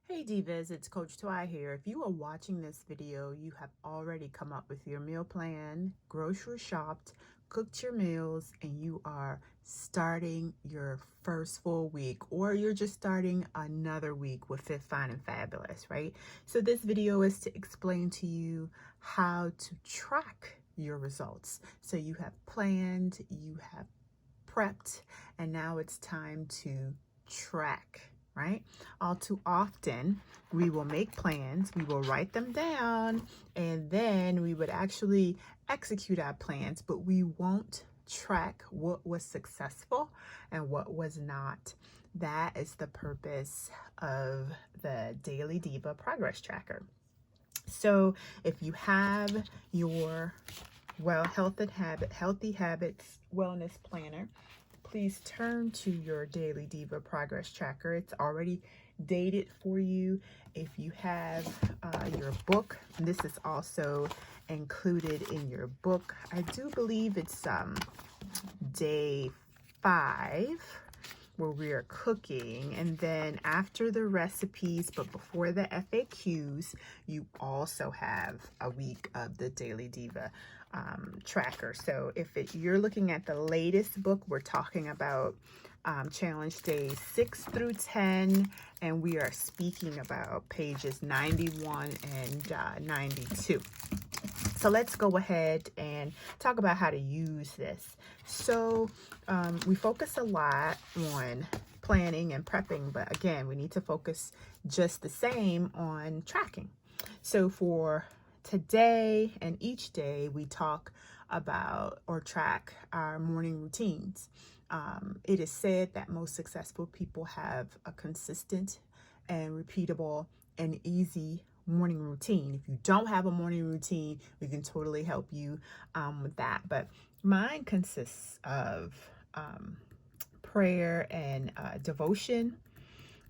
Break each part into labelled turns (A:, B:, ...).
A: Hey Divas, it's Coach Twy here. If you are watching this video, you have already come up with your meal plan, grocery shopped, cooked your meals, and you are starting your first full week, or you're just starting another week with Fit, Fine, and Fabulous, right? So this video is to explain to you how to track your results. So you have planned, you have prepped, and now it's time to track, right? All too often, we will make plans, we will write them down, and then we would actually execute our plans, but we won't track what was successful and what was not. That is the purpose of the Daily Diva Progress Tracker. So if you have your healthy habits wellness planner, please turn to your Daily Diva Progress Tracker. It's already dated for you. If you have your book, this is also included in your book. I do believe it's day 5 where we are cooking, and then after the recipes but before the FAQs, you also have a week of the Daily Diva tracker. So if you're looking at the latest book, we're talking about challenge days 6 through 10, and we are speaking about pages 91 and 92. So let's go ahead and talk about how to use this. So we focus a lot on planning and prepping, but again, we need to focus just the same on tracking. So for today and each day, we talk about or track our morning routines. It is said that most successful people have a consistent and repeatable and easy morning routine. If you don't have a morning routine, we can totally help you with that. But mine consists of prayer and devotion.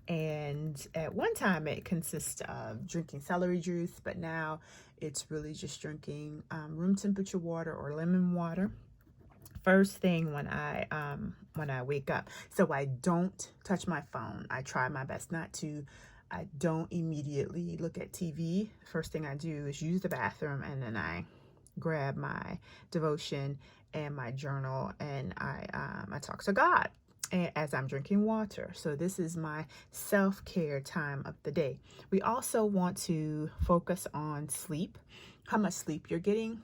A: And at one time it consists of drinking celery juice, but now it's really just drinking room temperature water or lemon water first thing when I wake up. So I don't touch my phone. I try my best not to. I don't immediately look at TV. First thing I do is use the bathroom, and then I grab my devotion and my journal, and I talk to God as I'm drinking water. So this is my self-care time of the day. We also want to focus on sleep, how much sleep you're getting,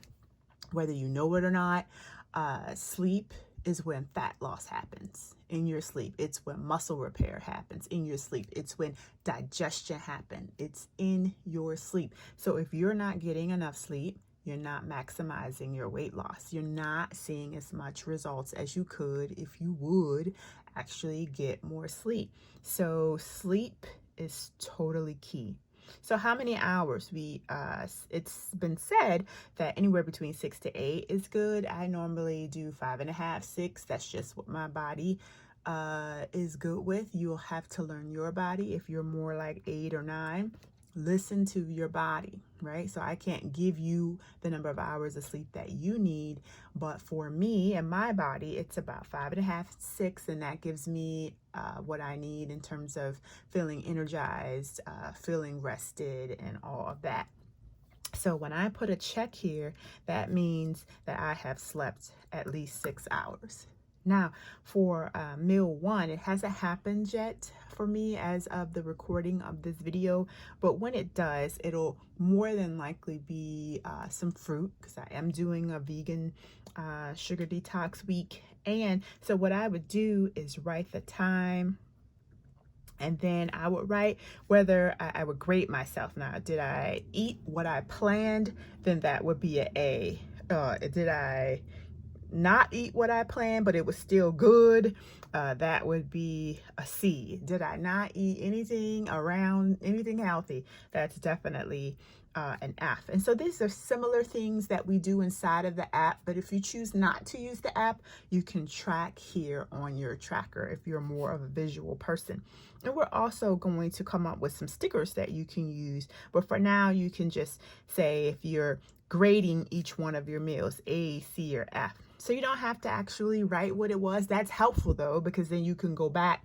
A: whether you know it or not. Sleep is when fat loss happens in your sleep. It's when muscle repair happens in your sleep. It's when digestion happens. It's in your sleep. So if you're not getting enough sleep, you're not maximizing your weight loss. You're not seeing as much results as you could if you would actually get more sleep. So sleep is totally key. So how many hours? It's been said that anywhere between 6 to 8 is good. I normally do 5.5, 6. That's just what my body is good with. You'll have to learn your body. If you're more like 8 or 9, listen to your body, right? So I can't give you the number of hours of sleep that you need, but for me and my body, it's about 5.5, 6, and that gives me what I need in terms of feeling energized, feeling rested, and all of that. So when I put a check here, that means that I have slept at least 6 hours. Now, for meal 1, it hasn't happened yet for me as of the recording of this video, but when it does, it'll more than likely be some fruit, because I am doing a vegan sugar detox week. And so what I would do is write the time, and then I would write whether I would grade myself. Now, did I eat what I planned? Then that would be an A. Did I not eat what I planned, but it was still good? That would be a C. Did I not eat anything healthy? That's definitely an F. And so these are similar things that we do inside of the app, but if you choose not to use the app, you can track here on your tracker if you're more of a visual person. And we're also going to come up with some stickers that you can use, but for now you can just say if you're grading each one of your meals, A, C, or F. So you don't have to actually write what it was. That's helpful though, because then you can go back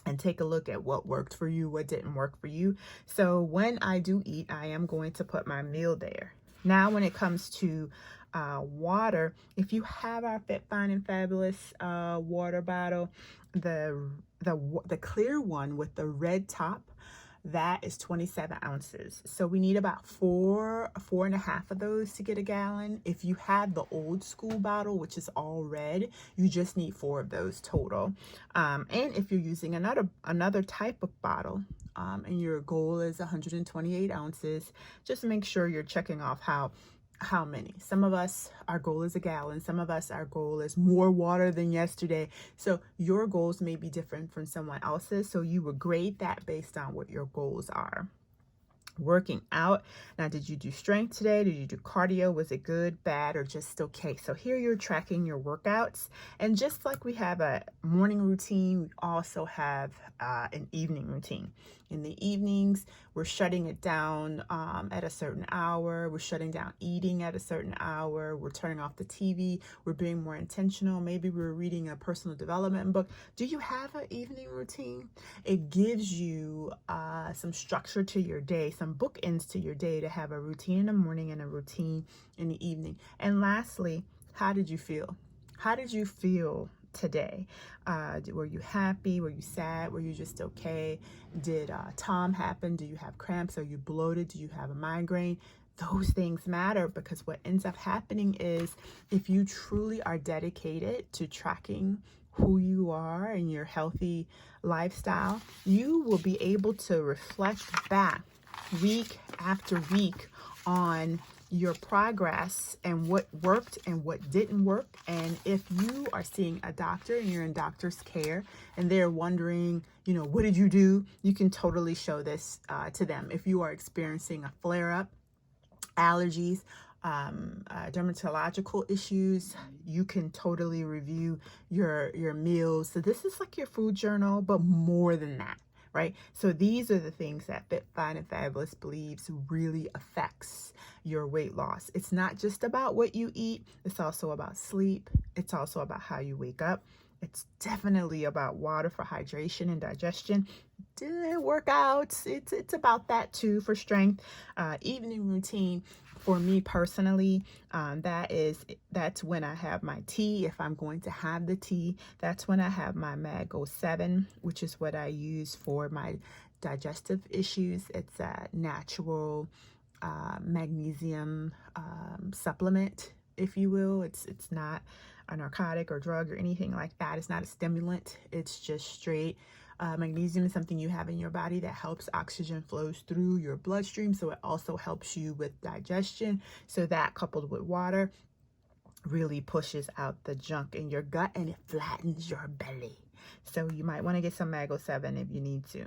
A: and take a look at what worked for you, what didn't work for you. So when I do eat, I am going to put my meal there. Now, when it comes to water, if you have our Fit, Fine, and Fabulous water bottle, the clear one with the red top, that is 27 ounces. So we need about four and a half of those to get a gallon. If you have the old school bottle, which is all red, you just need 4 of those total. And if you're using another type of bottle, and your goal is 128 ounces, just make sure you're checking off how many. Some of us, our goal is a gallon. Some of us, our goal is more water than yesterday. So your goals may be different from someone else's. So you would grade that based on what your goals are. Working out. Now, did you do strength today? Did you do cardio? Was it good, bad, or just okay? So here you're tracking your workouts. And just like we have a morning routine, we also have an evening routine. In the evenings, we're shutting it down at a certain hour. We're shutting down eating at a certain hour. We're turning off the TV. We're being more intentional. Maybe we're reading a personal development book. Do you have an evening routine? It gives you some structure to your day, some bookends to your day, to have a routine in the morning and a routine in the evening. And lastly, how did you feel? How did you feel today? Were you happy? Were you sad? Were you just okay? Did Tom happen? Do you have cramps? Are you bloated? Do you have a migraine? Those things matter, because what ends up happening is, if you truly are dedicated to tracking who you are and your healthy lifestyle, you will be able to reflect back week after week on your progress and what worked and what didn't work. And if you are seeing a doctor and you're in doctor's care and they're wondering, what did you do? You can totally show this to them. If you are experiencing a flare-up, allergies, dermatological issues, you can totally review your meals. So this is like your food journal, but more than that, right? So these are the things that Fit, Fine, and Fabulous believes really affects your weight loss. It's not just about what you eat. It's also about sleep. It's also about how you wake up. It's definitely about water for hydration and digestion. Workouts, it's about that too, for strength. Evening routine. For me personally, that's when I have my tea. If I'm going to have the tea, that's when I have my Mago 7, which is what I use for my digestive issues. It's a natural magnesium supplement, if you will. It's not a narcotic or drug or anything like that. It's not a stimulant. It's just straight magnesium is something you have in your body that helps oxygen flows through your bloodstream. So it also helps you with digestion. So that, coupled with water, really pushes out the junk in your gut and it flattens your belly. So you might want to get some Mago 7 if you need to.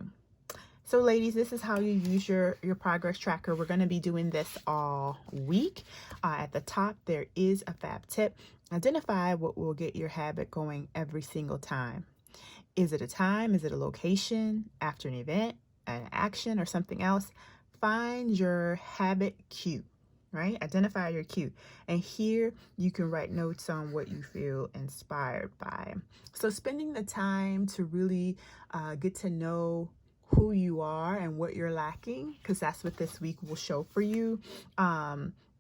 A: So ladies, this is how you use your progress tracker. We're going to be doing this all week. At the top, there is a fab tip. Identify what will get your habit going every single time. Is it a time? Is it a location? After an event, an action, or something else? Find your habit cue, right? Identify your cue. And here you can write notes on what you feel inspired by. So spending the time to really get to know who you are and what you're lacking, because that's what this week will show for you,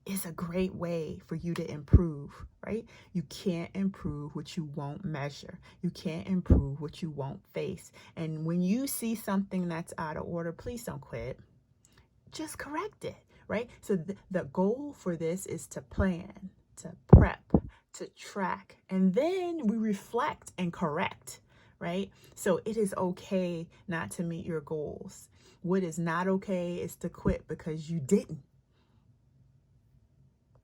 A: is a great way for you to improve, right? You can't improve what you won't measure. You can't improve what you won't face. And when you see something that's out of order, please don't quit. Just correct it, right? So the goal for this is to plan, to prep, to track, and then we reflect and correct, right? So it is okay not to meet your goals. What is not okay is to quit because you didn't